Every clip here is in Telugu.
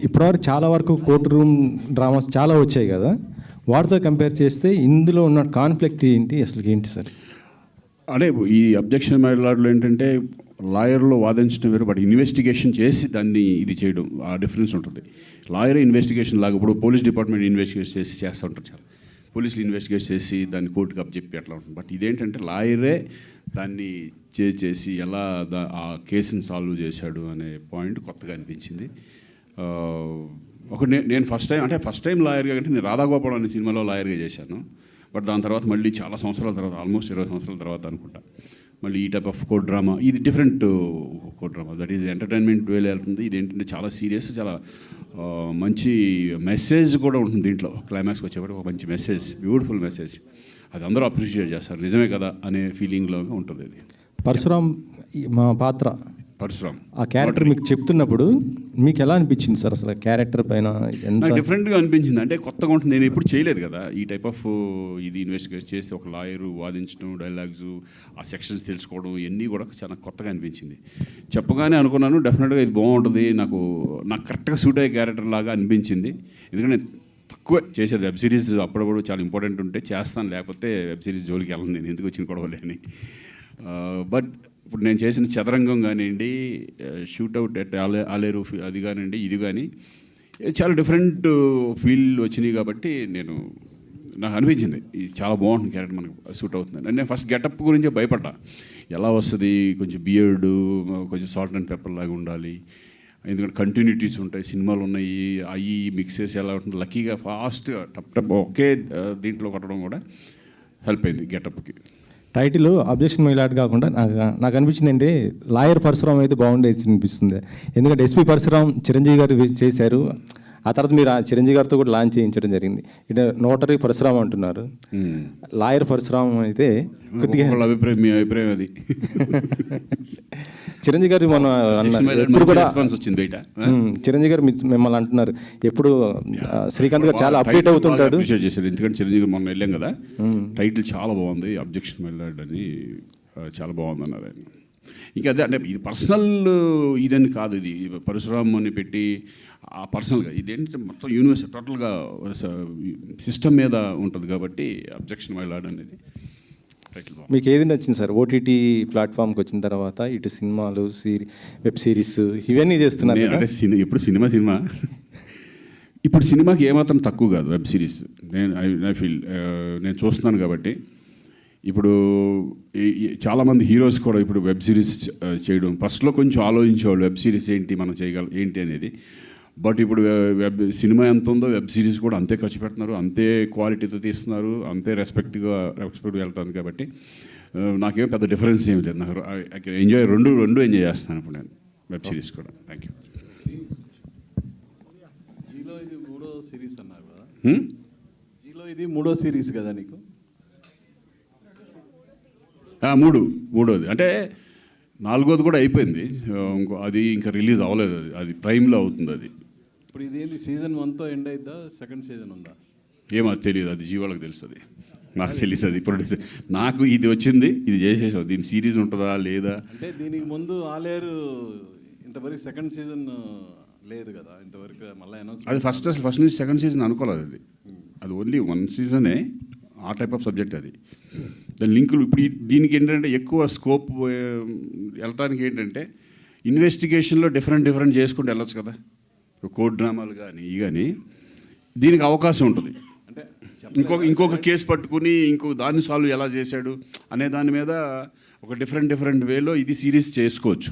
ఇప్పటివరకు చాలా వరకు కోర్టు రూమ్ డ్రామాస్ చాలా వచ్చాయి కదా, వాటితో కంపేర్ చేస్తే ఇందులో ఉన్న కాన్ఫ్లిక్ట్ ఏంటి, అసలు ఏంటి సార్? అంటే ఈ అబ్జెక్షన్ మైలాడ్లో ఏంటంటే లాయర్లో వాదించడం వేరు, బట్ ఇన్వెస్టిగేషన్ చేసి దాన్ని ఇది చేయడం ఆ డిఫరెన్స్ ఉంటుంది. లాయర్ ఇన్వెస్టిగేషన్ లాగా ఇప్పుడు పోలీస్ డిపార్ట్మెంట్ ఇన్వెస్టిగేట్ చేస్తూ ఉంటారు, చాలా పోలీసులు ఇన్వెస్టిగేట్ చేసి దాన్ని కోర్టుకు అప్పచెప్పి అట్లా ఉంటుంది. బట్ ఇదేంటంటే లాయరే దాన్ని చేసి ఎలా ఆ కేసుని సాల్వ్ చేశాడు అనే పాయింట్ కొత్తగా అనిపించింది. నేను ఫస్ట్ టైం లాయర్గా అంటే నేను రాధాగోపాలం అనే సినిమాలో లాయర్గా చేశాను. బట్ దాని తర్వాత మళ్ళీ చాలా సంవత్సరాల తర్వాత, ఆల్మోస్ట్ 20 సంవత్సరాల తర్వాత అనుకుంటా, మళ్ళీ ఈ టైప్ ఆఫ్ కోర్ట్ డ్రామా. ఇది different court drama, that is entertainment వేలో వెళ్తుంది. ఇది ఏంటంటే చాలా సీరియస్, చాలా మంచి మెసేజ్ కూడా ఉంటుంది దీంట్లో. క్లైమాక్స్కి వచ్చేప్పటికి ఒక మంచి మెసేజ్, బ్యూటిఫుల్ మెసేజ్, అది అందరూ అప్రిషియేట్ చేస్తారు, నిజమే కదా అనే ఫీలింగ్లో ఉంటుంది. ఇది పరశురామ్ మా పాత్ర, పరశురామ్ ఆ క్యారెక్టర్ మీకు చెప్తున్నప్పుడు మీకు ఎలా అనిపించింది సార్? అసలు క్యారెక్టర్ పైన ఎంత డిఫరెంట్గా అనిపించింది, అంటే కొత్తగా ఉంటుంది. నేను ఎప్పుడు చేయలేదు కదా ఈ టైప్ ఆఫ్ ఇది ఇన్వెస్టిగేట్ చేసి ఒక లాయరు వాదించడం, డైలాగ్స్, ఆ సెక్షన్స్ తెలుసుకోవడం, ఇవన్నీ కూడా చాలా కొత్తగా అనిపించింది. చెప్పగానే అనుకున్నాను డెఫినెట్గా ఇది బాగుంటుంది, నాకు కరెక్ట్గా సూట్ అయ్యే క్యారెక్టర్ లాగా అనిపించింది. ఎందుకంటే నేను తక్కువ చేసేది వెబ్ సిరీస్, అప్పుడప్పుడు చాలా ఇంపార్టెంట్ ఉంటే చేస్తాను, లేకపోతే వెబ్ సిరీస్ జోలికి వెళ్ళను నేను, ఎందుకు వచ్చిన గొడవలే అని. బట్ ఇప్పుడు నేను చేసిన చదరంగం కానివ్వండి, షూట్అవుట్ ఎట్ ఆలేరు అది కానివ్వండి, ఇది కానీ చాలా డిఫరెంట్ ఫీల్ వచ్చినాయి. కాబట్టి నాకు అనిపించింది ఇది చాలా బాగుంటుంది, క్యారెక్టర్ మనకు సూట్ అవుతుంది. నేను ఫస్ట్ గెటప్ గురించే భయపడ్డా, ఎలా వస్తుంది, కొంచెం బియర్డు, కొంచెం సాల్ట్ అండ్ పెప్పర్ లాగా ఉండాలి, ఎందుకంటే కంటిన్యూటీస్ ఉంటాయి, సినిమాలు ఉన్నాయి, అవి మిక్సెస్ ఎలా ఉంటుంది. లక్కీగా ఫాస్ట్గా టప్ ఒకే దీంట్లో కొట్టడం కూడా హెల్ప్ అయింది గెటప్కి. టైటిల్ అబ్జెక్షన్ మైలాడ్ కాకుండా నాకు అనిపించింది అంటే లాయర్ పరశురామ్ అయితే బాగుండేది అనిపిస్తుంది. ఎందుకంటే ఎస్పీ పరశురామ్ చిరంజీవి గారు చేశారు, ఆ తర్వాత మీరు ఆ చిరంజీవి గారితో కూడా లాంచ్ చేయించడం జరిగింది. ఇటు నోటరీ పరశురామ్ అంటున్నారు, లాయర్ పరశురామ్ అయితే కొద్దిగా అభిప్రాయం, మీ అభిప్రాయం అది. చిరంజీవి గారు మన ఎప్పుడు కూడా వచ్చింది బయట, చిరంజీవి గారు మిమ్మల్ని అంటున్నారు ఎప్పుడు, శ్రీకాంత్ గారు చాలా అప్డేట్ అవుతుంటాడు చేశారు. ఎందుకంటే చిరంజీవి గారు మొన్న వెళ్ళాం కదా, టైటిల్ చాలా బాగుంది, అబ్జెక్షన్ మైలాడ్ అని చాలా బాగుంది అన్నారు ఆయన. ఇంకా అదే అంటే ఇది పర్సనల్ ఇదని కాదు, ఇది పరశురామ్ అని పెట్టి ఆ పర్సనల్గా ఇదేంటంటే మొత్తం యూనివర్స్ టోటల్గా సిస్టమ్ మీద ఉంటుంది కాబట్టి అబ్జెక్షన్ మైలాడ్ అనేది టైటిల్. మీకు ఏది నచ్చింది సార్ ఓటీటీ ప్లాట్ఫామ్కి వచ్చిన తర్వాత? ఇటు సినిమాలు, వెబ్ సిరీస్ ఇవన్నీ చేస్తున్నారు అంటే ఎప్పుడు సినిమా ఇప్పుడు సినిమాకి ఏమాత్రం తక్కువ కాదు వెబ్ సిరీస్. ఐ ఫీల్ నేను చూస్తున్నాను కాబట్టి. ఇప్పుడు చాలామంది హీరోస్ కూడా ఇప్పుడు వెబ్ సిరీస్ చేయడం, ఫస్ట్లో కొంచెం ఆలోచించేవాళ్ళు వెబ్ సిరీస్ ఏంటి, మనం చేయగలం ఏంటి అనేది. బట్ ఇప్పుడు సినిమా ఎంత ఉందో వెబ్ సిరీస్ కూడా అంతే ఖర్చు పెడుతున్నారు, అంతే క్వాలిటీతో తీస్తున్నారు, అంతే రెస్పెక్ట్గా వెళ్తుంది. కాబట్టి నాకేం పెద్ద డిఫరెన్స్ ఏమి లేదు, నాకు ఎంజాయ్ రెండు ఎంజాయ్ చేస్తాను ఇప్పుడు నేను వెబ్ సిరీస్ కూడా. Thank you. జీలో ఇది మూడో సిరీస్ అన్నారు కదా, జీలో ఇది మూడో సిరీస్ కదా నీకు? మూడోది అంటే నాలుగోది కూడా అయిపోయింది, అది ఇంకా రిలీజ్ అవ్వలేదు, అది ప్రైమ్లో అవుతుంది. అది ఇప్పుడు ఇదేంటి సీజన్ 1తో ఎండ్ అయిద్దా, సెకండ్ సీజన్ ఉందా? ఏమో తెలియదు, అది జీవాళ్ళకి తెలుస్తుంది, నాకు తెలియదు. అది ఇప్పుడు నాకు ఇది వచ్చింది, ఇది చేసేసాం, దీని సిరీస్ ఉంటుందా లేదా అంటే దీనికి ముందు ఆలేరు ఇంతవరకు సెకండ్ సీజన్ లేదు కదా ఇంతవరకు, మళ్ళీ అనౌన్స్. అది ఫస్ట్ నుంచి సెకండ్ సీజన్ అనుకోలేదు, అది ఓన్లీ 1 సీజనే, ఆ టైప్ ఆఫ్ సబ్జెక్ట్ అది. దాని లింకులు ఇప్పుడు దీనికి ఏంటంటే ఎక్కువ స్కోప్ వెళ్ళటానికి ఏంటంటే ఇన్వెస్టిగేషన్లో డిఫరెంట్ చేసుకుంటూ వెళ్ళొచ్చు కదా, కోర్ట్ డ్రామాలు కానీ ఇవి కానీ, దీనికి అవకాశం ఉంటుంది. అంటే ఇంకొక కేసు పట్టుకుని దాన్ని సాల్వ్ ఎలా చేశాడు అనే దాని మీద ఒక డిఫరెంట్ వేలో ఇది సిరీస్ చేసుకోవచ్చు,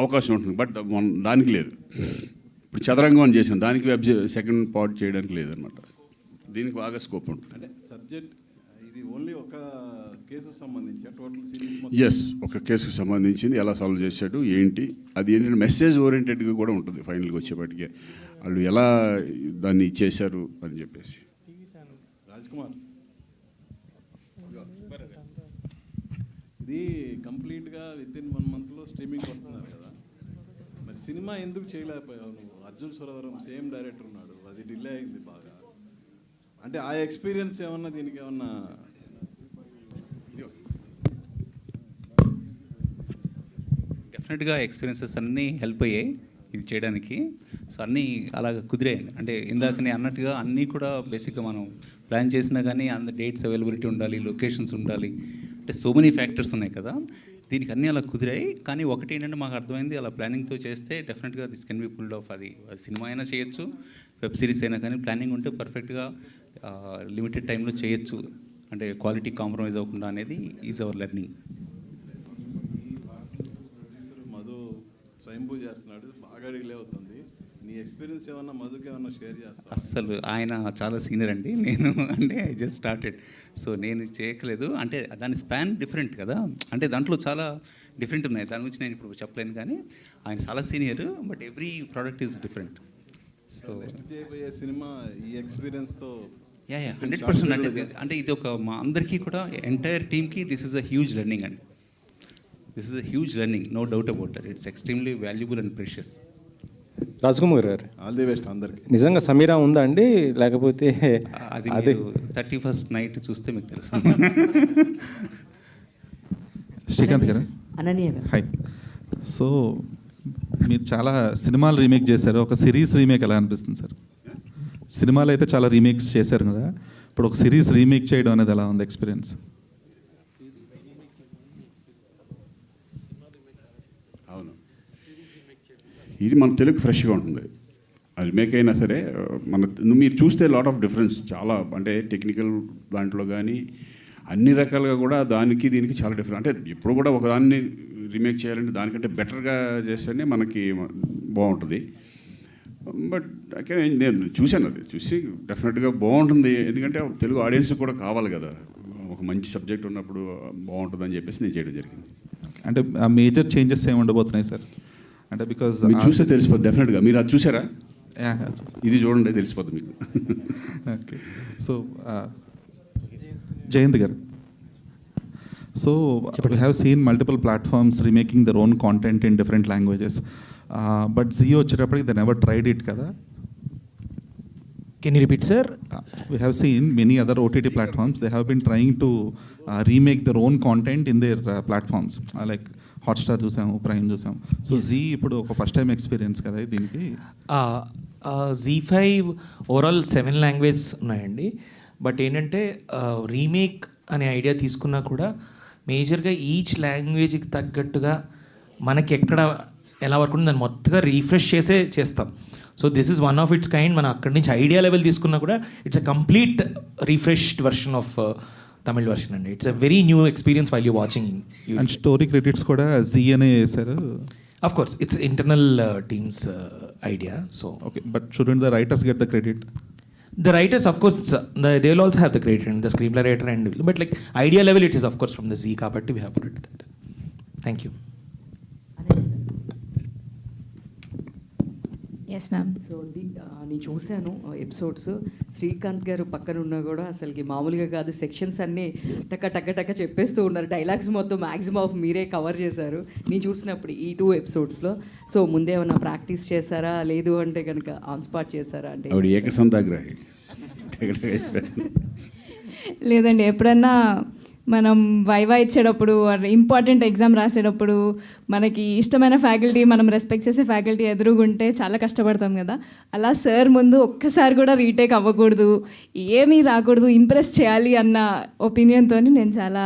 అవకాశం ఉంటుంది. బట్ దానికి లేదు. ఇప్పుడు చదరంగం అని చేసాం, దానికి సెకండ్ పార్ట్ చేయడానికి లేదనమాట, దీనికి బాగా స్కోప్ ఉంటుంది. అంటే సబ్జెక్ట్ ఇది ఓన్లీ ఒక కేసుకు సంబంధించి టోటల్ సిరీస్? ఎస్, ఒక కేసుకు సంబంధించింది, ఎలా సాల్వ్ చేశాడు ఏంటి, అది ఏంటంటే మెసేజ్ ఓరియంటెడ్గా కూడా ఉంటుంది ఫైనల్గా వచ్చేప్పటికే, వాళ్ళు ఎలా దాన్ని ఇచ్చేశారు అని చెప్పేసి. రాజ్కుమార్, ఇది కంప్లీట్గా వితిన్ 1 monthలో స్ట్రీమింగ్ వస్తున్నారు కదా, మరి సినిమా ఎందుకు చేయలేకపోయావు నువ్వు? అర్జున్ సురవరం సేమ్ డైరెక్టర్ ఉన్నాడు, అది డిలే అయింది బాగా. అంటే ఆ ఎక్స్పీరియన్స్ ఏమన్నా దీనికి ఏమన్నా? డెఫినెట్గా ఎక్స్పీరియన్సెస్ అన్నీ హెల్ప్ అయ్యాయి ఇది చేయడానికి. సో అన్నీ అలాగ కుదిరాయండి. అంటే ఇందాక నేను అన్నట్టుగా అన్నీ కూడా బేసిక్గా మనం ప్లాన్ చేసినా కానీ అంత డేట్స్ అవైలబిలిటీ ఉండాలి, లొకేషన్స్ ఉండాలి, అంటే సో మెనీ ఫ్యాక్టర్స్ ఉన్నాయి కదా. దీనికి అన్నీ అలా కుదిరాయి. కానీ ఒకటి ఏంటంటే మాకు అర్థమైంది, అలా ప్లానింగ్తో చేస్తే డెఫినెట్గా this can be pulled off. అది సినిమా అయినా చేయొచ్చు, వెబ్ సిరీస్ అయినా, కానీ ప్లానింగ్ ఉంటే పర్ఫెక్ట్గా లిమిటెడ్ టైంలో చేయొచ్చు. అంటే క్వాలిటీ కాంప్రమైజ్ అవ్వకుండా అనేది ఈజ్ అవర్ లెర్నింగ్. మధు స్వయంభూ చేస్తున్నాడు, బాగా డిలే అవుతుంది. నీ ఎక్స్పీరియన్స్ ఏమన్నా మధుకి ఏమన్నా షేర్ చేస్తా? అస్సలు ఆయన చాలా సీనియర్ అండి. నేను అంటే ఐ జస్ట్ స్టార్టెడ్, సో నేను చేయట్లేదు. అంటే దాని స్పాన్ డిఫరెంట్ కదా, అంటే దాంట్లో చాలా డిఫరెంట్ ఉన్నాయి. దాని గురించి నేను ఇప్పుడు చెప్పలేను, కానీ ఆయన చాలా senior, but every product is different. So next చేయబోయే సినిమా ఈ ఎక్స్పీరియన్స్తో 100%. అంటే ఇది ఒక మా అందరికీ కూడా ఎంటైర్ టీమ్కి this is a huge learning అండి. This is a huge learning, no doubt about that. It's extremely valuable and precious. Rajkumar గారు, ఆల్ ది బెస్ట్ అందరికి. నిజంగా సమీరా ఉందా అండి, లేకపోతే అది మీరు 31st నైట్ చూస్తే మీకు తెలుస్తుంది. శ్రీకాంత్ గారు, అనన్య గారు. హాయ్. సో మీరు చాలా సినిమాలు రీమేక్ చేశారు, ఒక సిరీస్ రీమేక్ ఎలా అనిపిస్తుంది సార్? సినిమాలు అయితే చాలా రీమేక్స్ చేశారు కదా, ఇప్పుడు ఒక సిరీస్ రీమేక్ చేయడం అనేది ఎలా ఉంది ఎక్స్పీరియన్స్? అవును, ఇది మన తెలుగు ఫ్రెష్గా ఉంటుంది. అది మేక్ అయినా సరే మీరు చూస్తే లాట్ ఆఫ్ డిఫరెన్స్ చాలా, అంటే టెక్నికల్ దాంట్లో కానీ అన్ని రకాలుగా కూడా దానికి దీనికి చాలా డిఫరెంట్. అంటే ఇప్పుడు కూడా ఒకదాన్ని రీమేక్ చేయాలంటే దానికంటే బెటర్గా చేస్తేనే మనకి బాగుంటుంది. బట్ నేను చూశాను, అది చూసి డెఫినెట్గా బాగుంటుంది. ఎందుకంటే తెలుగు ఆడియన్స్ కూడా కావాలి కదా, ఒక మంచి సబ్జెక్ట్ ఉన్నప్పుడు బాగుంటుందని చెప్పేసి నేను చేయడం జరిగింది. అంటే ఆ మేజర్ చేంజెస్ ఏమి ఉండబోతున్నాయి సార్? అంటే బికాజ్ మీరు చూస్తే తెలిసిపోద్ది డెఫినెట్గా. మీరు అది చూసారా? ఇది చూడండి, తెలిసిపోద్ది మీకు. ఓకే. సో జయంత్ గారు, so we have seen multiple platforms remaking their own content in different languages, but Zee వచ్చేటప్పటికి they never tried it కదా. Can you repeat, sir? We have seen many other OTT platforms, they have been trying to remake their own content in their platforms, like Hotstar చూసాము, ప్రైమ్ చూసాము. సో Zee ఇప్పుడు ఒక ఫస్ట్ టైం ఎక్స్పీరియన్స్ కదా దీనికి. Z5 ఓవరాల్ 7 లాంగ్వేజెస్ ఉన్నాయండి. బట్ ఏంటంటే రీమేక్ అనే ఐడియా తీసుకున్నా కూడా మేజర్గా ఈచ్ లాంగ్వేజ్కి తగ్గట్టుగా మనకి ఎక్కడ ఎలా వర్క్ ఉంటుంది దాన్ని మొత్తగా రీఫ్రెష్ చేసే చేస్తాం. So this is one of its kind. మనం అక్కడి నుంచి ఐడియా లెవెల్ తీసుకున్నా కూడా it's a complete refreshed version of Tamil version అండి. It's a very new experience while you watching. And story credits కూడా Zee అనే చేశారు. Of course it's internal teams idea. So okay, but shouldn't the writers get the credit? The writers, of course, they will also have the credit, and the screenplay writer, but like idea level, it is of course from the Zee kabatti we have put it that. Thank you. Yes ma'am. So నేను చూశాను ఎపిసోడ్స్, శ్రీకాంత్ గారు పక్కన ఉన్నా కూడా అసలుకి మామూలుగా కాదు, సెక్షన్స్ అన్నీ టక్క చెప్పేస్తూ ఉన్నారు. డైలాగ్స్ మొత్తం మ్యాక్సిమం ఆఫ్ మీరే కవర్ చేశారు నేను చూసినప్పుడు ఈ 2 ఎపిసోడ్స్లో. సో ముందే ఏమన్నా ప్రాక్టీస్ చేశారా, లేదు అంటే కనుక ఆన్ స్పాట్ చేశారా? అంటే ఆవిడ ఏకసంతాగ్రహి. లేదండి, ఎప్పుడన్నా మనం వైవా ఇచ్చేటప్పుడు ఇంపార్టెంట్ ఎగ్జామ్ రాసేటప్పుడు మనకి ఇష్టమైన ఫ్యాకల్టీ, మనం రెస్పెక్ట్ చేసే ఫ్యాకల్టీ ఎదురుగుంటే చాలా కష్టపడతాం కదా. అలా సార్ ముందు ఒక్కసారి కూడా రీటేక్ అవ్వకూడదు, ఏమీ రాకూడదు, ఇంప్రెస్ చేయాలి అన్న ఒపీనియన్తో నేను చాలా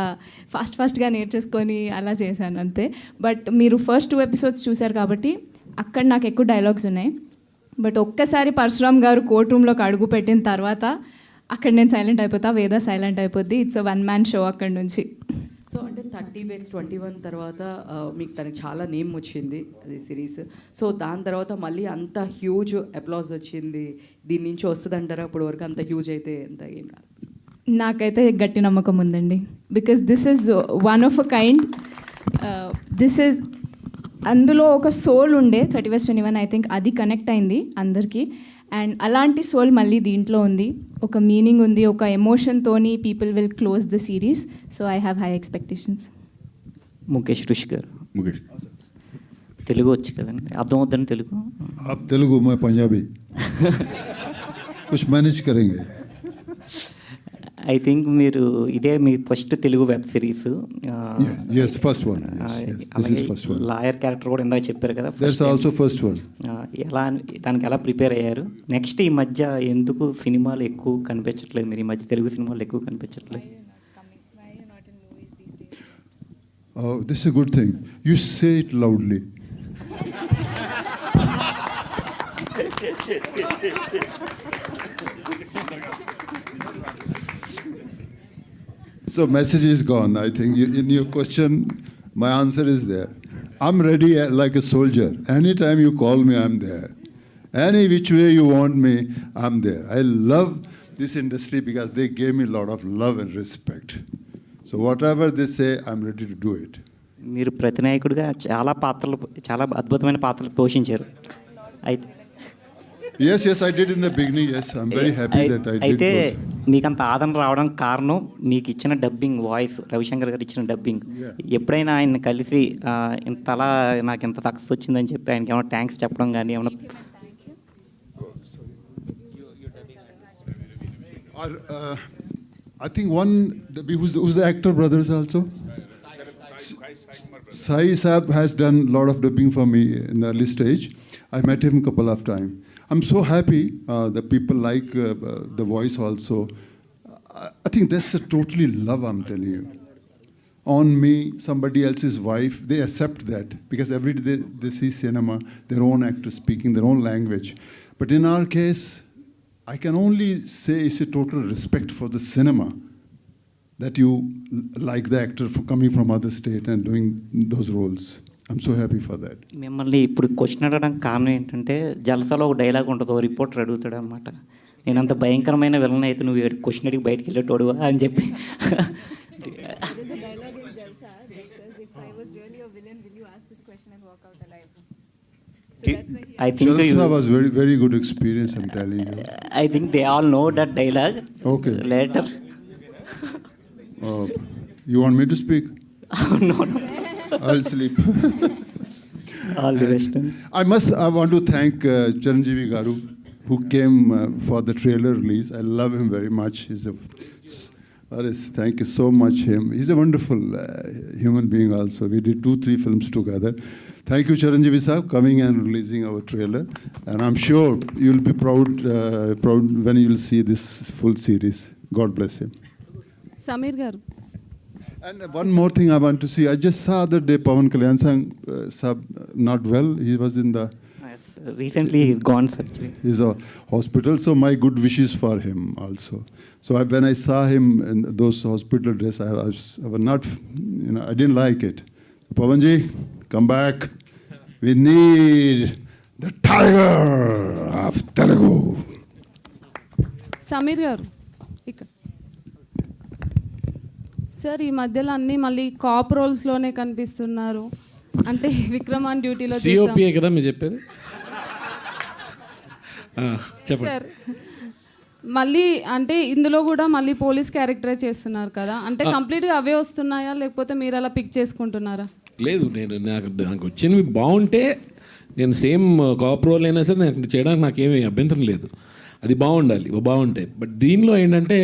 ఫాస్ట్గా నేర్చేసుకొని అలా చేశాను అంతే. బట్ మీరు ఫస్ట్ 2 ఎపిసోడ్స్ చూశారు కాబట్టి అక్కడ నాకు ఎక్కువ డైలాగ్స్ ఉన్నాయి. బట్ ఒక్కసారి పరశురామ్ గారు కోర్ట్ రూమ్లోకి అడుగు పెట్టిన తర్వాత అక్కడ నేను సైలెంట్ అయిపోతా, వేద సైలెంట్ అయిపోద్ది. ఇట్స్ 1 man షో అక్కడ నుంచి. సో అంటే 30 Bets 21 తర్వాత మీకు తనకి చాలా నేమ్ వచ్చింది అది సిరీస్. సో దాని తర్వాత మళ్ళీ అంత హ్యూజ్ అప్లాజ్ వచ్చింది. దీని నుంచి వస్తుంది అంటారా? అప్పటి వరకు అంత హ్యూజ్ అయితే ఎంత ఏం రాదు. నాకైతే గట్టి నమ్మకం ఉందండి. Because this is one of a kind. This is అందులో ఒక సోల్ ఉండే 31 ఐ థింక్ అది కనెక్ట్ అయింది అందరికీ. అండ్ అలాంటి సోల్ మళ్ళీ దీంట్లో ఉంది, ఒక మీనింగ్ ఉంది, ఒక ఎమోషన్తోని people will close the series. So I have high expectations. Mukesh Rishi గారు, ముఖేష్ తెలుగు వచ్చు కదండి, అర్థం అవుద్దని తెలుగు? आप तेलुगु, मैं पंजाबी. कुछ मैनेज करेंगे. ఐ థింక్ మీరు ఇదే మీ first Telugu web series. Yes, first one. Yes. This is first one. Lawyer character కూడా ఇందాక చెప్పారు కదా. That's also first one. దానికి ఎలా ప్రిపేర్ అయ్యారు? నెక్స్ట్ ఈ మధ్య ఎందుకు సినిమాలు ఎక్కువ కనిపించట్లేదు? మీరు ఈ మధ్య తెలుగు సినిమాలు ఎక్కువ కనిపించట్లేదు. Oh, this is a good thing. You say it loudly. So message is gone. I think in your question, my answer is there. I'm ready like a soldier. Anytime you call me, I'm there. Any which way you want me, I'm there. I love this industry because they gave me a lot of love and respect. So whatever they say, I'm ready to do it. మీరు ప్రతినాయకుడిగా చాలా అద్భుతమైన పాత్రలు పోషించారు. అయితే Yes, I did in the beginning. Yes, I'm very happy that I did అయితే those. మీకు అంత ఆదరణ రావడం కారణం మీకు ఇచ్చిన డబ్బింగ్ వాయిస్, రవిశంకర్ గారు ఇచ్చిన డబ్బింగ్. ఎప్పుడైనా ఆయన్ని కలిసి ఇంతలా నాకు ఇంత సక్సెస్ వచ్చిందని చెప్పి ఆయనకి ఏమైనా థ్యాంక్స్ చెప్పడం కానీ ఏమైనా? I think who's the actor brothers also? Sai Saab has done a lot of dubbing for me in the early stage. I met him a couple of times. I'm so happy that people like the voice also. I think that's a totally love, I'm telling you. On me, somebody else's wife, they accept that because every day they see cinema, their own actors speaking their own language. But in our case, I can only say it's a total respect for the cinema that you like the actor for coming from other state and doing those roles. I'm so happy for that. మిమ్మల్ని ఇప్పుడు క్వశ్చన్ అడగడానికి కారణం ఏంటంటే జలసాలో ఒక డైలాగ్ ఉంటుంది, ఓ రిపోర్టర్ అడుగుతాడు అనమాట, నేను అంత భయంకరమైన విలన్ అయితే నువ్వు క్వశ్చన్ అడిగి బయటకు వెళ్ళేటోడువా అని చెప్పి. I think Jalsa was very, very good experience, I'm telling you. I think they all know that dialogue. Okay. Later. You want me to speak? No. I'll sleep. All the best. I want to thank Chiranjeevi Garu, who came for the trailer release. I love him very much. Thank you so much him. He's a wonderful human being also. We did 2-3 films together. Thank you, Chiranjeevi Saab, coming and releasing our trailer. And I'm sure you'll be proud when you'll see this full series. God bless him. Samir Garu. And one more thing I want to see. I just saw the day Pawan Kalyan Saab not well. He was in the... Yes, recently he's gone surgery. He's a hospital, so my good wishes for him also. So when I saw him in those hospital dress, I was not, I didn't like it. Pawanji, come back. We need the tiger of Telugu. Samir Garu. ఇక్కడ సార్ ఈ మధ్యలో అన్నీ మళ్ళీ కాప్ రోల్స్లోనే కనిపిస్తున్నారు. అంటే విక్రమాన్ డ్యూటీలో సిఓపిఏ కదా మీరు చెప్పేది. చెప్పండి సార్. మళ్ళీ అంటే ఇందులో కూడా మళ్ళీ పోలీస్ క్యారెక్టరే చేస్తున్నారు కదా, అంటే కంప్లీట్గా అవే వస్తున్నాయా లేకపోతే మీరు అలా పిక్ చేసుకుంటున్నారా? లేదు, నాకు వచ్చినవి బాగుంటే నేను సేమ్ కాప్ రోల్ అయినా సరే నాకు చేయడానికి నాకేమీ అభ్యంతరం లేదు. అది బాగుంటాయి. బట్ దీనిలో ఏంటంటే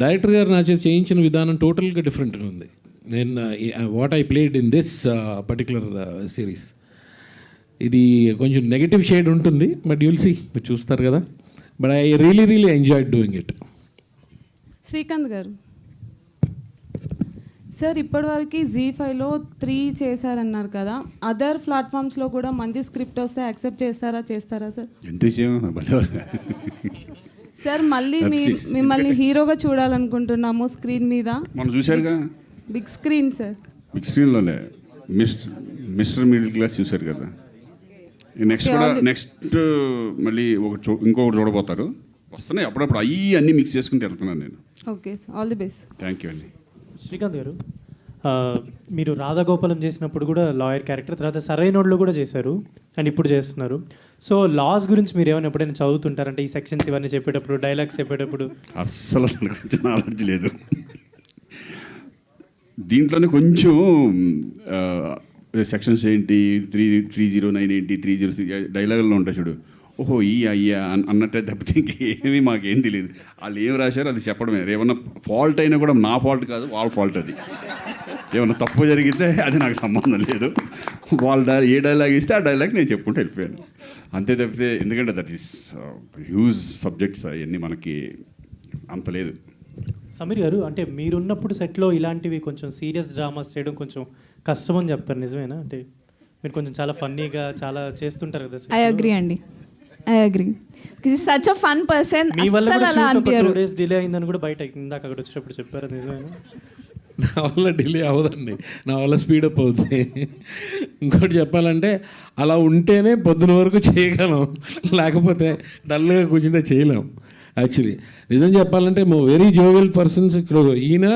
డైరెక్టర్ గారు నా చేత చేయించిన విధానం టోటల్గా డిఫరెంట్గా ఉంది. నేను what I played in this particular series, ఇది కొంచెం నెగటివ్ షేడ్ ఉంటుంది. బట్ యుల్ సీ, మీరు చూస్తారు కదా. But I really enjoyed doing it. Srikanth గారు సార్, ఇప్పటివరకు జీ5లో 3 చేశారన్నారు కదా, అదర్ ప్లాట్ఫామ్స్లో కూడా మంచి స్క్రిప్ట్ వస్తే యాక్సెప్ట్ చేస్తారా సార్? సార్ మళ్ళీ మిమ్మల్ని హీరోగా చూడాలనుకుంటున్నాము స్క్రీన్ మీద. మనం చూశారుగా బిగ్ స్క్రీన్ సార్. బిగ్ స్క్రీన్లోనే మిస్టర్ మిడిల్ క్లాస్ చూశారు కదా. నెక్స్ట్ మళ్ళీ ఇంకొకటి చూడబోతారు. వస్తున్నాయి అప్పుడప్పుడు అన్నీ మిక్స్ చేసుకుంటూ వెళ్తున్నాను నేను. Okay sir, all the best. Thank you అండి. శ్రీకాంత్ గారు, మీరు రాధాగోపాలం చేసినప్పుడు కూడా లాయర్ క్యారెక్టర్, తర్వాత సరైనోడ్లో కూడా చేశారు అండ్ ఇప్పుడు చేస్తున్నారు. సో లాస్ గురించి మీరు ఏమైనా ఎప్పుడైనా చదువుతుంటారంటే ఈ సెక్షన్స్ ఇవన్నీ చెప్పేటప్పుడు, డైలాగ్స్ చెప్పేటప్పుడు? అస్సలు కొంచెం నాలెడ్జ్ లేదు. దీంట్లోనే కొంచెం సెక్షన్స్ ఏంటి, 309 ఏంటి, 306 డైలాగుల్లో ఉంటాయి చూడు, ఓహో ఈ అయ్యా అన్నట్టే తప్పితే ఇంకేమీ మాకేం తెలియదు. వాళ్ళు ఏం రాశారో అది చెప్పడమే. ఏమన్నా ఫాల్ట్ అయినా కూడా నా ఫాల్ట్ కాదు, వాళ్ళ ఫాల్ట్ అది. ఏమన్నా తప్పు జరిగితే అది నాకు సంబంధం లేదు. వాళ్ళ ఏ డైలాగ్ ఇస్తే ఆ డైలాగ్ నేను చెప్పుకుంటూ వెళ్ళిపోయాను అంతే తప్పితే. ఎందుకంటే దట్ ఈస్ హ్యూజ్ సబ్జెక్ట్స్, అవన్నీ మనకి అంత లేదు. సమీర్ గారు, అంటే మీరున్నప్పుడు సెట్లో ఇలాంటివి కొంచెం సీరియస్ డ్రామాస్ చేయడం కొంచెం కష్టం అని చెప్తారు, నిజమేనా? అంటే మీరు కొంచెం చాలా ఫన్నీగా చాలా చేస్తుంటారు కదా. ఐ అగ్రీ అండి, I agree. Because such a fun person. మీ వల్ల అస్సలు అలా అనిపించరు. 2 days డిలే అయిందని కూడా బయట ఇందాక అక్కడ వచ్చేటప్పుడు చెప్పారు, నిజమేనా? నా వల్ల డిలే అవ్వదండి, నా వల్ల స్పీడప్ అవుతుంది. ఇంకోటి చెప్పాలంటే అలా ఉంటేనే పొద్దున వరకు చేయగలం, లేకపోతే డల్గా కూర్చుంటే చేయలేం. యాక్చువల్లీ నిజం చెప్పాలంటే వెరీ జోవియల్ పర్సన్స్ ఇక్కడ ఈయన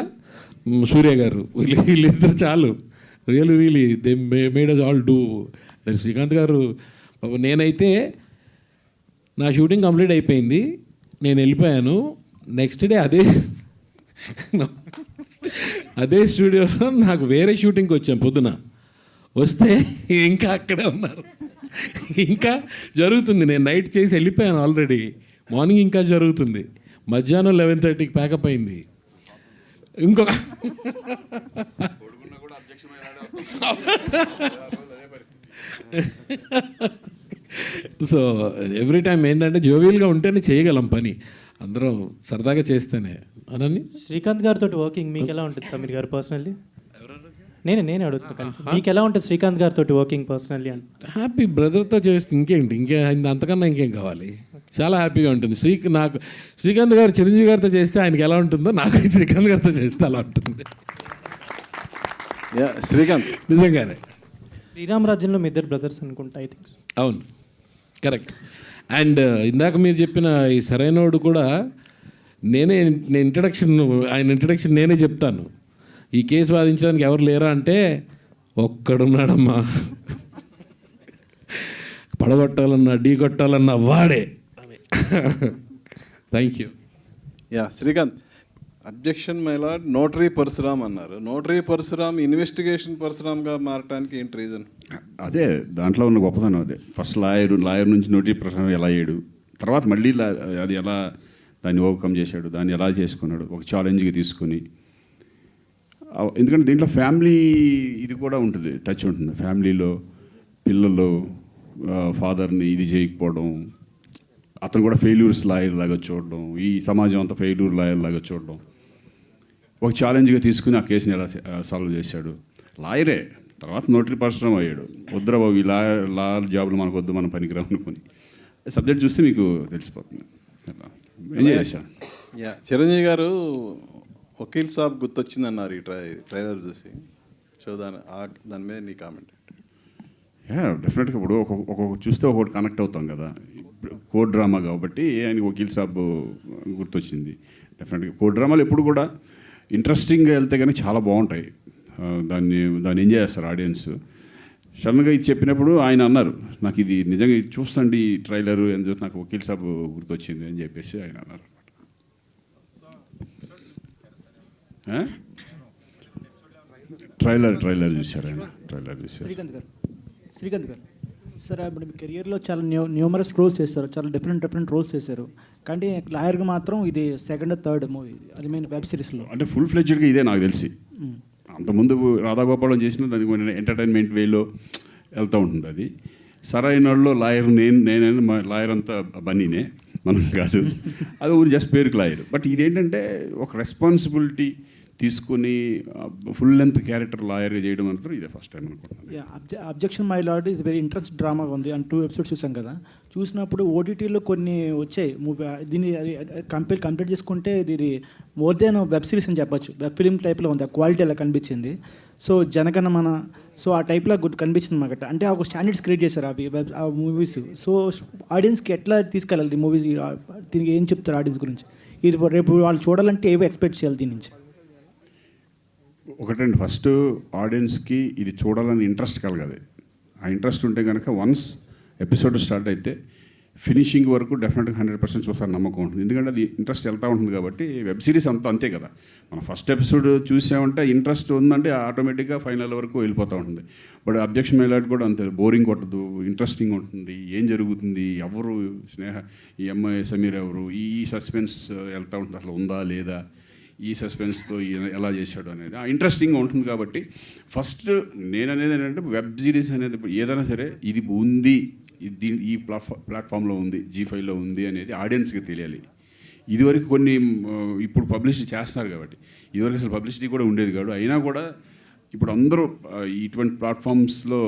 సూర్య గారు, వీళ్ళిద్దరు చాలు. Really they made us all do. Srikanth garu, నేనైతే నా షూటింగ్ కంప్లీట్ అయిపోయింది, నేను వెళ్ళిపోయాను. నెక్స్ట్ డే అదే స్టూడియోలో నాకు వేరే షూటింగ్కి వచ్చాను. పొద్దున వస్తే ఇంకా అక్కడే ఉన్నారు, ఇంకా జరుగుతుంది. నేను నైట్ చేసి వెళ్ళిపోయాను ఆల్రెడీ, మార్నింగ్ ఇంకా జరుగుతుంది. మధ్యాహ్నం 11:30కి ప్యాకప్ అయింది. ఇంకొక సో ఎవ్రీ టైం ఏంటంటే జోవియల్గా ఉంటేనే చేయగలం పని, అందరం సరదాగా చేస్తేనే. అనని శ్రీకాంత్ గారితో వర్కింగ్ మీకు ఎలా ఉంటుంది సమీర్ గారు పర్సనల్లీ? నేనే అడుగుతాను, మీకు ఎలా ఉంటుంది శ్రీకాంత్ గారితో వర్కింగ్ పర్సనల్లీ? అంటే హ్యాపీ, బ్రదర్తో చేస్తే ఇంకేంటి, అంతకన్నా ఇంకేం కావాలి. చాలా హ్యాపీగా ఉంటుంది. నాకు శ్రీకాంత్ గారు చిరంజీవి గారితో చేస్తే ఆయనకి ఎలా ఉంటుందో నాకు శ్రీకాంత్ గారితో చేస్తే అలా ఉంటుంది. శ్రీకాంత్ నిజంగానే శ్రీరామ్ రాజ్యంలో మీ ఇద్దరు బ్రదర్స్ అనుకుంటా, ఐ థింక్. అవును, కరెక్ట్. అండ్ ఇందాక మీరు చెప్పిన ఈ సరైనోడు కూడా నేను ఆయన ఇంట్రడక్షన్ నేనే చెప్తాను. ఈ కేసు వాదించడానికి ఎవరు లేరా అంటే ఒక్కడున్నాడమ్మా, పడగొట్టాలన్నా ఢీ కొట్టాలన్నా వాడే. Thank you. Srikanth, objection my lord notary Parashuram అన్నారు. నోటరీ పరశురామ్ ఇన్వెస్టిగేషన్ పరశురామ్గా మారటానికి ఏంటి రీజన్? అదే దాంట్లో ఉన్న గొప్పతనం అదే. ఫస్ట్ లాయర్ నుంచి నోటరీ పరశురామ్ ఎలా అయ్యాడు, తర్వాత మళ్ళీ అది ఎలా దాన్ని ఓవర్కమ్ చేశాడు, దాన్ని ఎలా చేసుకున్నాడు ఒక ఛాలెంజ్గా తీసుకుని. ఎందుకంటే దీంట్లో ఫ్యామిలీ ఇది కూడా ఉంటుంది, టచ్ ఉంటుంది. ఫ్యామిలీలో పిల్లలు ఫాదర్ని ఇది చేయకపోవడం, అతను కూడా ఫెయిల్యూర్స్ లాయర్ లాగా చూడడం, ఈ సమాజం అంతా ఫెయిల్యూర్ లాయర్ లాగా చూడడం, ఒక ఛాలెంజ్గా తీసుకుని ఆ కేసుని ఎలా సాల్వ్ చేశాడు. లాయరే, తర్వాత నోటరీ పరశురామ్ అయ్యాడు. వద్దురా బాబు, ఈ లాయర్ జాబులు మనకు వద్దు, మన పనికిరావు అనుకుని. సబ్జెక్ట్ చూస్తే మీకు తెలిసిపోతుంది. ఎంజాయ్ చేశాను. చిరంజీవి గారు వకీల్ సాబ్ గుర్తొచ్చిందన్నారు ఈ ట్రైలర్ చూసి. సో దాని మీద నీ కామెంట్? డెఫినెట్గా ఇప్పుడు ఒక్కొక్క చూస్తే ఒక్కొక్కటి కనెక్ట్ అవుతాం కదా. కోడ్ డ్రామా కాబట్టి ఆయనకి వకీల్ సాబ్ గుర్తొచ్చింది. డెఫినెట్గా కోడ్ డ్రామాలు ఎప్పుడు కూడా ఇంట్రెస్టింగ్గా వెళ్తే కానీ చాలా బాగుంటాయి. దాన్ని ఎంజాయ్ చేస్తారు ఆడియన్స్. సడన్గా ఇది చెప్పినప్పుడు ఆయన అన్నారు, నాకు ఇది నిజంగా ఇది చూస్తండి ఈ ట్రైలర్ అని చెప్పి నాకు వకీల్ సాబ్ గుర్తొచ్చింది అని చెప్పేసి ఆయన అన్నారు. ట్రైలర్ చూశారు ఆయన, ట్రైలర్ చూశారు. శ్రీకాంత్ గారు సార్, ఇప్పుడు మీ కెరియర్లో చాలా న్యూమరస్ రోల్స్ చేస్తారు, చాలా డిఫరెంట్ రోల్స్ చేశారు. కానీ లాయర్గా మాత్రం ఇది సెకండ్ థర్డ్ మూవీ, అది మెయిన్ వెబ్ సిరీస్లో. అంటే ఫుల్ ఫ్లెడ్జ్డ్గా ఇదే నాకు తెలిసి. అంతకుముందు రాధాగోపాలం చేసిన దానికి ఎంటర్టైన్మెంట్ వేలో వెళ్తూ ఉంటుంది. అది సరైన వాళ్ళు లాయర్, నేనే లాయర్ అంతా బన్నీనే, మనం కాదు. అది ఊరు జస్ట్ పేరుకి లాయర్. బట్ ఇదేంటంటే ఒక రెస్పాన్సిబిలిటీ తీసుకుని ఫుల్ లెంత్ క్యారెక్టర్ లాయర్గా చేయడం అంటారు, ఇదే ఫస్ట్ టైం అనుకుంటున్నాను. Objection my lord is very interest drama ఉంది. అండ్ 2 episodes చూసాం కదా. చూసినప్పుడు ఓటీటీలో కొన్ని వచ్చాయి మూవీ, దీన్ని కంప్లీట్ చేసుకుంటే ఇది మోర్ దెన్ వెబ్ సిరీస్ అని చెప్పొచ్చు. వెబ్ ఫిలిం టైప్లో ఉంది, ఆ క్వాలిటీ అలా కనిపించింది. సో జనగణమన, సో ఆ టైప్లో కనిపించింది అనమాట. అంటే ఒక స్టాండర్డ్స్ క్రియేట్ చేశారు ఆ మూవీస్. సో ఆడియన్స్కి ఎట్లా తీసుకెళ్ళాలి ఈ మూవీ, దీనికి ఏం చెప్తారు ఆడియన్స్ గురించి? ఇది రేపు వాళ్ళు చూడాలంటే ఏవో ఎక్స్పెక్ట్ చేయాలి దీని నుంచి? ఒకటండి, ఫస్ట్ ఆడియన్స్కి ఇది చూడాలని ఇంట్రెస్ట్ కలగాలి. ఆ ఇంట్రెస్ట్ ఉంటే కనుక వన్స్ ఎపిసోడ్ స్టార్ట్ అయితే ఫినిషింగ్ వరకు డెఫినెట్గా 100% చూస్తాను నమ్మకం ఉంటుంది. ఎందుకంటే అది ఇంట్రెస్ట్ వెళ్తూ ఉంటుంది కాబట్టి. వెబ్ సిరీస్ అంతా అంతే కదా, మనం ఫస్ట్ ఎపిసోడ్ చూసామంటే ఇంట్రెస్ట్ ఉందంటే ఆటోమేటిక్గా ఫైనల్ వరకు వెళ్ళిపోతూ ఉంటుంది. బట్ అబ్జెక్షన్ మైలాట్ కూడా అంతే, బోరింగ్ కొట్టదు, ఇంట్రెస్టింగ్ ఉంటుంది. ఏం జరుగుతుంది, ఎవరు స్నేహ, ఈ అమ్మాయి సమీర్ ఎవరు, ఈ సస్పెన్స్ వెళ్తూ ఉంటుంది, అసలు ఉందా లేదా, ఈ సస్పెన్స్తో ఎలా చేశాడు అనేది ఇంట్రెస్టింగ్గా ఉంటుంది. కాబట్టి ఫస్ట్ నేను అనేది ఏంటంటే వెబ్ సిరీస్ అనేది ఏదైనా సరే ఇది ఉంది, ఈ ప్లాట్ఫామ్లో ఉంది, G5లో ఉంది అనేది ఆడియన్స్కి తెలియాలి. ఇదివరకు కొన్ని ఇప్పుడు పబ్లిసిటీ చేస్తున్నారు కాబట్టి, ఇదివరకు అసలు పబ్లిసిటీ కూడా ఉండేది కాదు. అయినా కూడా ఇప్పుడు అందరూ ఇటువంటి ప్లాట్ఫామ్స్లో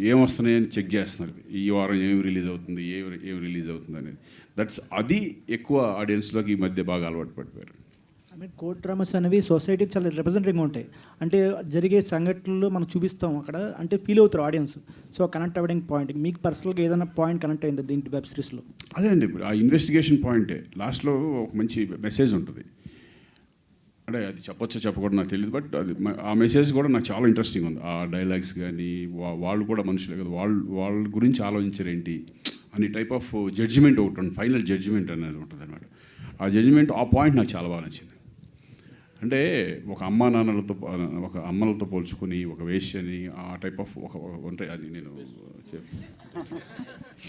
ఏం వస్తున్నాయని చెక్ చేస్తున్నారు. ఈ వారం ఏం రిలీజ్ అవుతుంది, ఏం రిలీజ్ అవుతుంది అనేది. అది ఎక్కువ ఆడియన్స్లోకి ఈ మధ్య బాగా అలవాటు పడిపోయారు. కోర్ట్ డ్రామాస్ అనేవి సొసైటీకి చాలా రిప్రజెంటేటివ్గా ఉంటాయి. అంటే జరిగే సంఘటనలు మనం చూపిస్తాం అక్కడ, అంటే ఫీల్ అవుతారు ఆడియన్స్. సో కనెక్ట్ అవ్వడానికి పాయింట్, మీకు పర్సనల్గా ఏదైనా పాయింట్ కనెక్ట్ అయింది దీంట్లో వెబ్ సిరీస్లో? అదే అండి, ఆ ఇన్వెస్టిగేషన్ పాయింటే లాస్ట్లో ఒక మంచి మెసేజ్ ఉంటుంది. అంటే అది చెప్పొచ్చో చెప్పకూడదు నాకు తెలియదు, బట్ అది ఆ మెసేజ్ కూడా నాకు చాలా ఇంట్రెస్టింగ్ ఉంది. ఆ డైలాగ్స్ కానీ వాళ్ళు కూడా మనుషులే కదా, వాళ్ళ గురించి ఆలోచించారేంటి అని టైప్ ఆఫ్ జడ్జిమెంట్ ఒకటి ఉంటుంది, ఫైనల్ జడ్జిమెంట్ అనేది ఉంటుంది అనమాట. ఆ జడ్జిమెంట్, ఆ పాయింట్ నాకు చాలా బాగా నచ్చింది. అంటే ఒక అమ్మలతో పోల్చుకుని ఒక వేశ్యని ఆ టైప్ ఆఫ్ ఒక ఉంటాయి. అది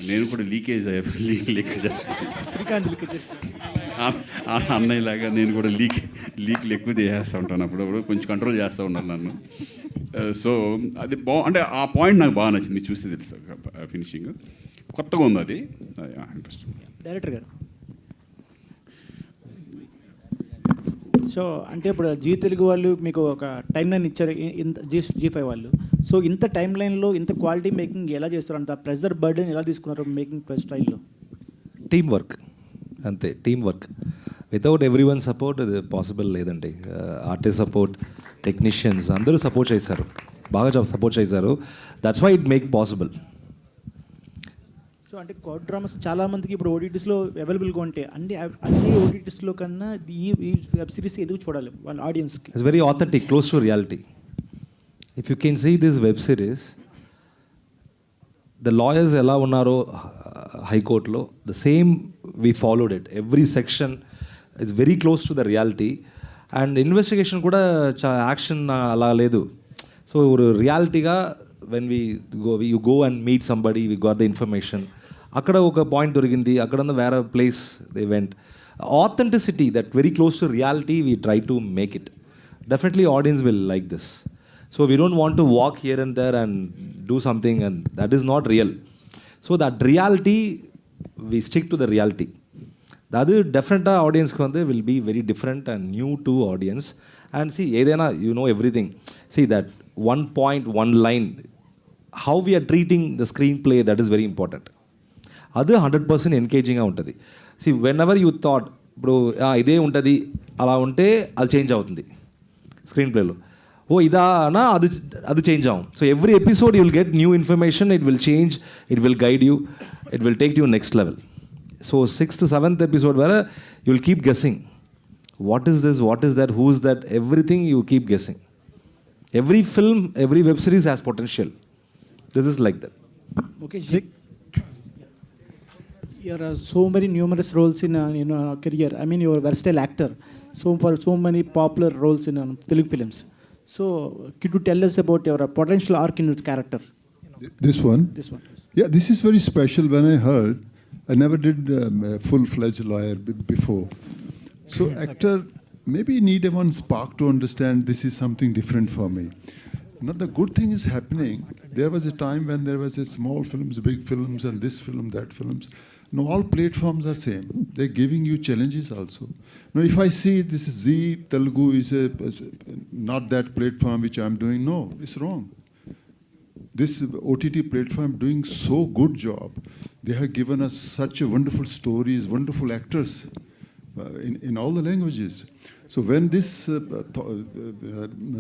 నేను కూడా లీకేజ్ అన్నయ్యలాగా నేను కూడా లీక్లు ఎక్కువ చేసేస్తూ ఉంటాను. అప్పుడప్పుడు కొంచెం కంట్రోల్ చేస్తూ ఉన్నాను నన్ను. సో అది అంటే ఆ పాయింట్ నాకు బాగా నచ్చింది, చూస్తే తెలుస్తుంది. ఫినిషింగ్ కొత్తగా ఉంది, అది ఇంట్రెస్టింగ్. డైరెక్టర్ గారు, సో అంటే ఇప్పుడు జీ తెలుగు వాళ్ళు మీకు ఒక టైం లైన్ ఇచ్చారు, G5 వాళ్ళు. సో ఇంత టైం లైన్లో ఇంత క్వాలిటీ మేకింగ్ ఎలా చేస్తారు, అంత ప్రెజర్ బర్డెన్ ఎలా తీసుకున్నారు మేకింగ్ స్టైల్లో? టీమ్ వర్క్ అంతే, team work. Without every one support అది పాసిబుల్ లేదండి. ఆర్టిస్ట్ సపోర్ట్, టెక్నీషియన్స్ అందరూ సపోర్ట్ చేశారు, బాగా సపోర్ట్ చేశారు. That's why it make possible. So అంటే కోర్ట్ డ్రామాస్ చాలామందికి ఇప్పుడు ఓటీటీస్లో అవైలబుల్గా ఉంటాయి. అన్ని ఓటీటీస్లో కన్నా ఈ వెబ్ సిరీస్ ఎందుకు చూడాలి వాళ్ళ ఆడియన్స్కి? It's very authentic, close to reality. If you can see this web series, the lawyers ఎలా ఉన్నారో హైకోర్టులో, the same we followed it. Every section it's very close to the reality. And investigation కూడా యాక్షన్ అలా లేదు. సో రియాలిటీగా when you go and meet somebody, we got the information. అక్కడ ఒక పాయింట్ దొరికింది, అక్కడ వేరే place they went. Authenticity, that very close to reality, we try to make it. Definitely audience will like this. So we don't want to walk here and there and do something and that is not real. So that reality, we stick to the reality. అది డెఫినెట్గా ఆడియన్స్కి வந்து will be very different and new to audience. And see ఏదైనా you know everything. See that one point, one line, how we are treating the screenplay, that is very important. అది 100% ఎంగేజింగ్గా ఉంటుంది. See when ever you thought ఇప్పుడు ఇదే ఉంటుంది అలా ఉంటే అది చేంజ్ అవుతుంది స్క్రీన్ ప్లేలో. ఇదానా అది చేంజ్ అవ్వం. So every episode you will get new information, it will change, it will guide you, it will take you next level. So 6th, 7th episode వరకు you will keep guessing, what is this, what is that, who is that, everything you keep guessing. Every film, every web series has potential. This is like that. Okay, there are so many numerous roles in your career. I mean, you are a versatile actor. So many popular roles in Telugu films. So, could you tell us about your potential arc in your character? This one? This one. Yeah, this is very special. When I heard, I never did a full-fledged lawyer before. So, actor maybe need one spark to understand this is something different for me. Now the good thing is happening. There was a time when there was a small films, big films, and this film, that films. Now all platforms are same. They're giving you challenges also. Now if I see this is Zee Telugu is not that platform which I'm doing, no, it's wrong. This OTT platform doing so good job. They have given us such a wonderful stories, wonderful actors in all the languages. So when this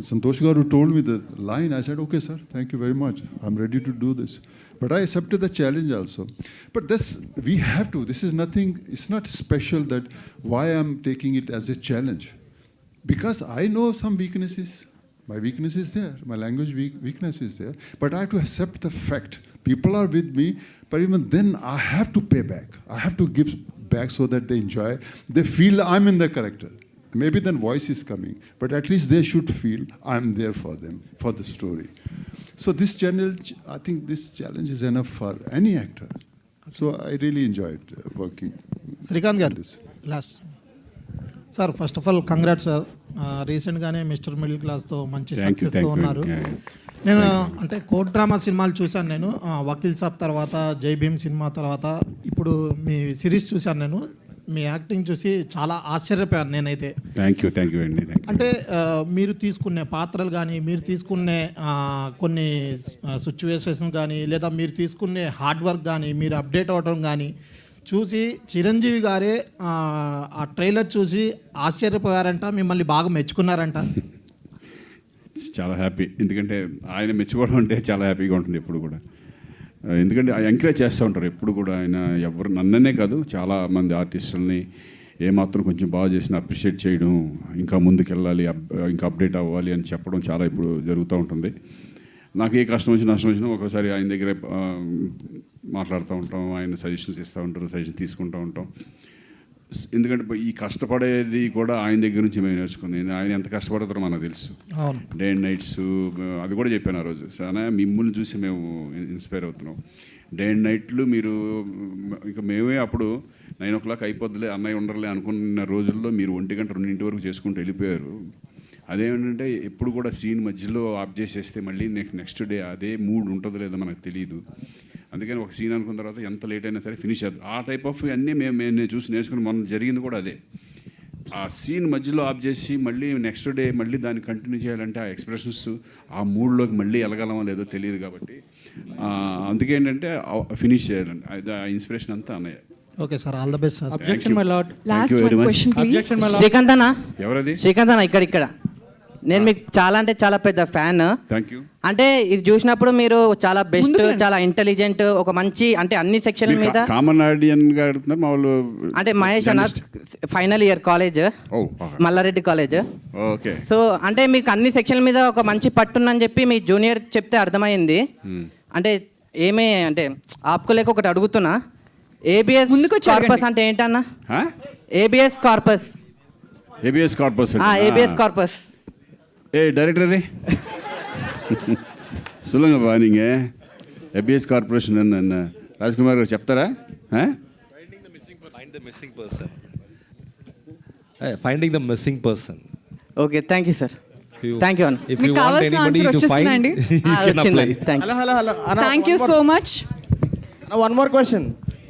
Santosh Garu told me the line, I said, okay, sir, thank you very much. I'm ready to do this. But I accepted the challenge also. But this, we have to. This is nothing, it's not special that why I'm taking it as a challenge. Because I know some weaknesses. My weakness is there. My language weakness is there. But I have to accept the fact. People are with me, but even then I have to pay back. I have to give back so that they enjoy. They feel I'm in the character. Maybe then voice is coming, but at least they should feel I'm there for them, for the story. So this challenge, I think this challenge is enough for any actor. So I really enjoyed working. Srikanth గారు this. Last sir first of all congrats sir రీసెంట్గానే మిస్టర్ మిడిల్ క్లాస్తో మంచి సక్సెస్తో ఉన్నారు. నేను అంటే కోర్ట్ డ్రామా సినిమాలు చూశాను నేను, వకీల్ సాబ్ తర్వాత జై భీమ్ సినిమా తర్వాత ఇప్పుడు మీ సిరీస్ చూశాను నేను. మీ యాక్టింగ్ చూసి చాలా ఆశ్చర్యపోయాను నేనైతే. థ్యాంక్ యూ అండి. అంటే మీరు తీసుకునే పాత్రలు కానీ, మీరు తీసుకునే కొన్ని సిచ్యువేషన్స్ కానీ, లేదా మీరు తీసుకునే హార్డ్ వర్క్ కానీ, మీరు అప్డేట్ అవ్వడం కానీ చూసి చిరంజీవి గారే ఆ ట్రైలర్ చూసి ఆశ్చర్యపోయారంట, మిమ్మల్ని బాగా మెచ్చుకున్నారంట. చాలా హ్యాపీ, ఎందుకంటే ఆయన మెచ్చుకోవడం అంటే చాలా హ్యాపీగా ఉంటుంది ఎప్పుడు కూడా. ఎందుకంటే ఆయన ఎంకరేజ్ చేస్తూ ఉంటారు ఎప్పుడు కూడా. ఆయన ఎవరు నన్ననే కాదు చాలా మంది ఆర్టిస్టులని ఏమాత్రం కొంచెం బాగా చేసిన అప్రిషియేట్ చేయడం, ఇంకా ముందుకు వెళ్ళాలి, ఇంకా అప్డేట్ అవ్వాలి అని చెప్పడం చాలా ఇప్పుడు జరుగుతూ ఉంటుంది. నాకు ఏ కష్టం వచ్చినా నష్టం వచ్చినా ఒకసారి ఆయన దగ్గర మాట్లాడుతూ ఉంటాం, ఆయన సజెషన్స్ ఇస్తూ ఉంటారు, సజెషన్ తీసుకుంటూ ఉంటాం. ఎందుకంటే ఈ కష్టపడేది కూడా ఆయన దగ్గర నుంచి మేము నేర్చుకుంది. ఆయన ఎంత కష్టపడతారో మనకు తెలుసు. డే అండ్ నైట్స్ అది కూడా చెప్పాను ఆ రోజు. చాలా మిమ్మల్ని చూసి మేము ఇన్స్పైర్ అవుతున్నాం. డే అండ్ నైట్లు మీరు ఇక మేమే అప్పుడు 9 o'clock అయిపోద్దులే అన్నయ్య ఉండరులే అనుకున్న రోజుల్లో మీరు 1 గంట 2 వరకు చేసుకుంటూ వెళ్ళిపోయారు. అదేంటంటే ఎప్పుడు కూడా సీన్ మధ్యలో ఆఫ్ చేసేస్తే మళ్ళీ నెక్స్ట్ డే అదే మూడ్ ఉంటుందో లేదో మనకు తెలియదు. అందుకని ఒక సీన్ అనుకున్న తర్వాత ఎంత లేట్ అయినా సరే ఫినిష్ అవుతుంది. ఆ టైప్ ఆఫ్ అన్నీ మేము చూసి నేర్చుకుని మొన్న జరిగింది కూడా అదే. ఆ సీన్ మధ్యలో ఆఫ్ చేసి మళ్ళీ నెక్స్ట్ డే మళ్ళీ దాన్ని కంటిన్యూ చేయాలంటే ఆ ఎక్స్ప్రెషన్స్ ఆ మూడ్లోకి మళ్ళీ వెళ్ళగలమో లేదో తెలియదు. కాబట్టి అందుకే ఏంటంటే ఫినిష్ చేయాలండి. అది ఆ ఇన్స్పిరేషన్ అంతా అన్నయ్య. Okay sir, all the best sir. Objection my lord. Last one question please. Srikanth అన్న, ఎవరది? శ్రీకాంత్ అన్న ఇక్కడ నేను మీకు చాలా అంటే చాలా పెద్ద ఫ్యాన్. Thank you. అంటే ఇది చూసినప్పుడు మీరు చాలా బెస్ట్, చాలా ఇంటెలిజెంట్, ఒక మంచి అంటే అన్ని సెక్షన్ల మీద కామన్ ఆడియన్ గా అడుగుతున్నారు మా వాళ్ళు. అంటే మహేష్ అన్న final year college, Malla Reddy college. Okay. So అంటే మీకు అన్ని సెక్షన్ల మీద ఒక మంచి పట్టుందని చెప్పి మీ జూనియర్ చెప్తే అర్థమైంది. అంటే ఏమీ అంటే ఆపుకోలేక ఒకటి అడుగుతున్నా, ఏబిఎస్ కార్పస్ అంటే ఏంటన్నా? ABS corpus. ABS corpus. ABS corpus. டைரக்டரே சொல்லுங்கப்பா நீங்கள் ஏபிஎஸ் கார்பரேஷன் என்ன రాజ్కుమార్ గారు చెప్తారా? Finding the missing person. Okay, thank you sir. Thank you అన్న. If you want anybody to find, you can apply. Thank you. Thank you so much. One more question.